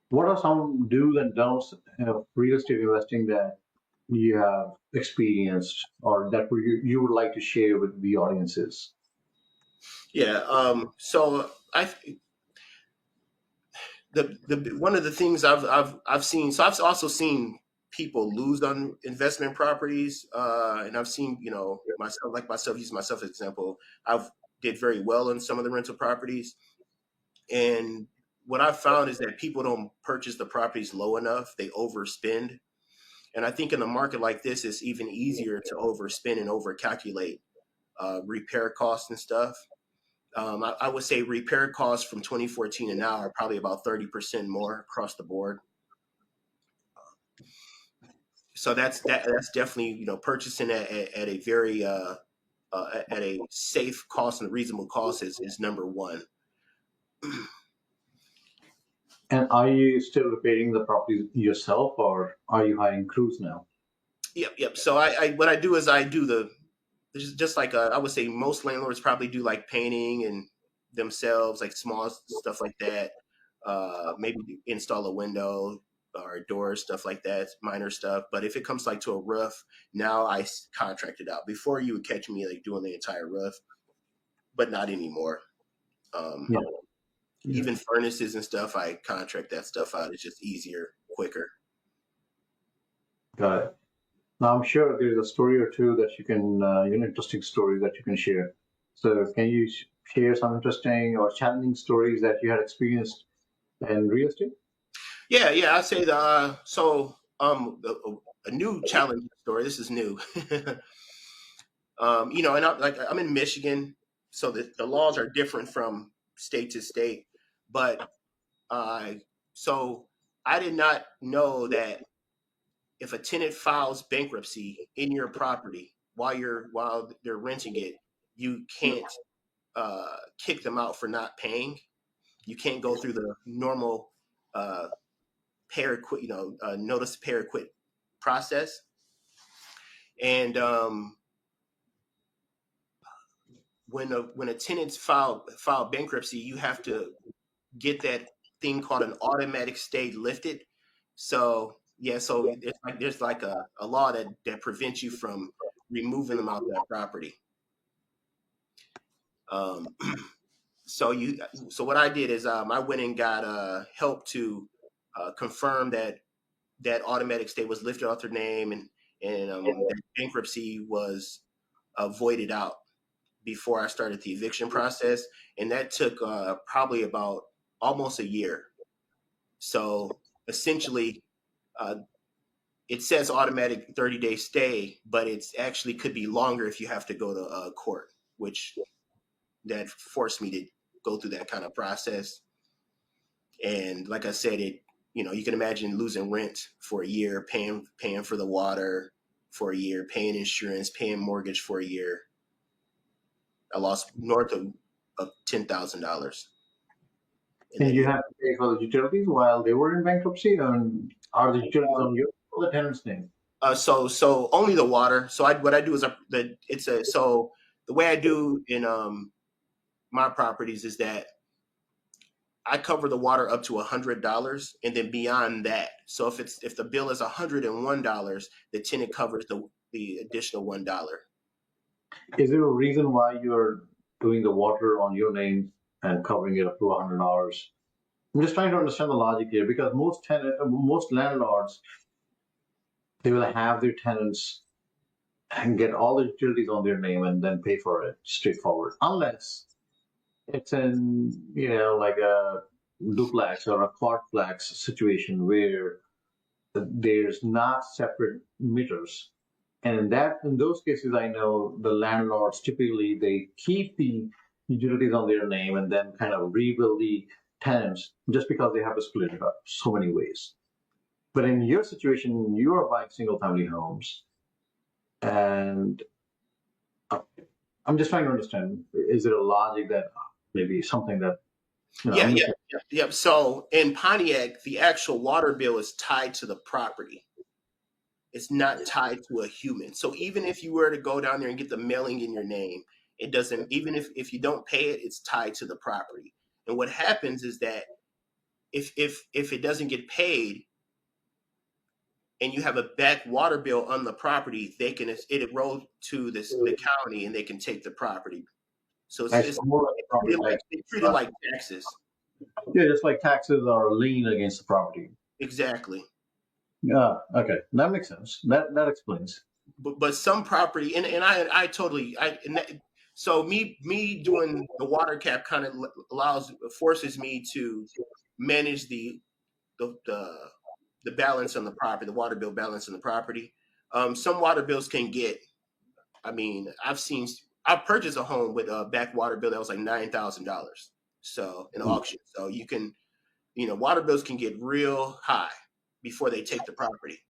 What are some do's and don'ts of real estate investing that you have experienced or that you would like to share with the audiences? Yeah. So the one of the things I've seen. So I've also seen people lose on investment properties, and I've seen myself use myself as an example. I've did very well in some of the rental properties, and what I've found is that people don't purchase the properties low enough. They overspend, and I think in a market like this, it's even easier to overspend and overcalculate repair costs and stuff. I would say repair costs from 2014 and now are probably about 30% more across the board. So that's definitely purchasing at a very at a safe cost and a reasonable cost is number one. And are you still repairing the property yourself or are you hiring crews now? Yep. So I what I do is I do the just like I would say most landlords probably do like painting and themselves, like small stuff like that. Maybe install a window or a door, stuff like that, minor stuff. But if it comes like to a roof, now contract it out. Before you would catch me like doing the entire roof, but not anymore. Um, Yeah, yeah, Even furnaces and stuff, I contract that stuff out. It's just easier, quicker. got it. Now I'm sure there's a story or two that you can, interesting story that you can share. So can you share some interesting or challenging stories that you had experienced in real estate? Yeah. I say a new challenging story. This is new. And I'm in Michigan, so the laws are different from state to state. But uh, so I did not know that if a tenant files bankruptcy in your property while they're renting it, you can't kick them out for not paying. You can't go through the normal uh, pay or quit, notice to pay or quit process. And when a tenant's file bankruptcy, you have to get that thing called an automatic stay lifted. So yeah, so there's like a law that prevents you from removing them out of that property. Um, so what I did is I went and got help to confirm that that automatic stay was lifted off their name and that bankruptcy was voided out before I started the eviction process, and that took probably about almost a year. So essentially, uh, it says automatic 30-day stay, but it's actually could be longer if you have to go to court, which that forced me to go through that kind of process. And like I said, you can imagine losing rent for a year, paying for the water for a year, paying insurance, paying mortgage for a year. I lost north of $10,000 in And that you year. have to pay for the utilities while they were in bankruptcy, and are the utilities on your or the tenant's name? So only the water. So what I do is the way I do in my properties is that I cover the water up to $100, and then beyond that. So if the bill is $101, the tenant covers the additional $1. Is there a reason why you're doing the water on your name and covering it up to $100? I'm just trying to understand the logic here because most landlords, they will have their tenants and get all the utilities on their name and then pay for it straightforward, unless it's in like a duplex or a quadplex situation where there's not separate meters. And in those cases, I know the landlords typically they keep the utilities on their name and then kind of rebuild the tenants just because they have to split it up so many ways. But in your situation, you are buying single family homes, and uh, I'm just trying to understand: is it a logic that maybe something that Yeah, I'm yeah, missing? yeah. So in Pontiac, the actual water bill is tied to the property. It's not tied to a human. So even if you were to go down there and get the mailing in your name, it doesn't. Even if you don't pay it, it's tied to the property. And what happens is that if it doesn't get paid and you have a back water bill on the property, it roll to the county and they can take the property. So It's more like property tax. they treat it like taxes. Yeah, just like taxes are a lien against the property. Exactly. Yeah, okay, that makes sense. That explains. But some property, and I totally so me doing the water cap kind of forces me to manage the the balance on the property, the water bill balance on the property. Some water bills can get. I mean, I purchased a home with a back water bill that was like $9,000. So in auction, so you can, water bills can get real high before they take the property.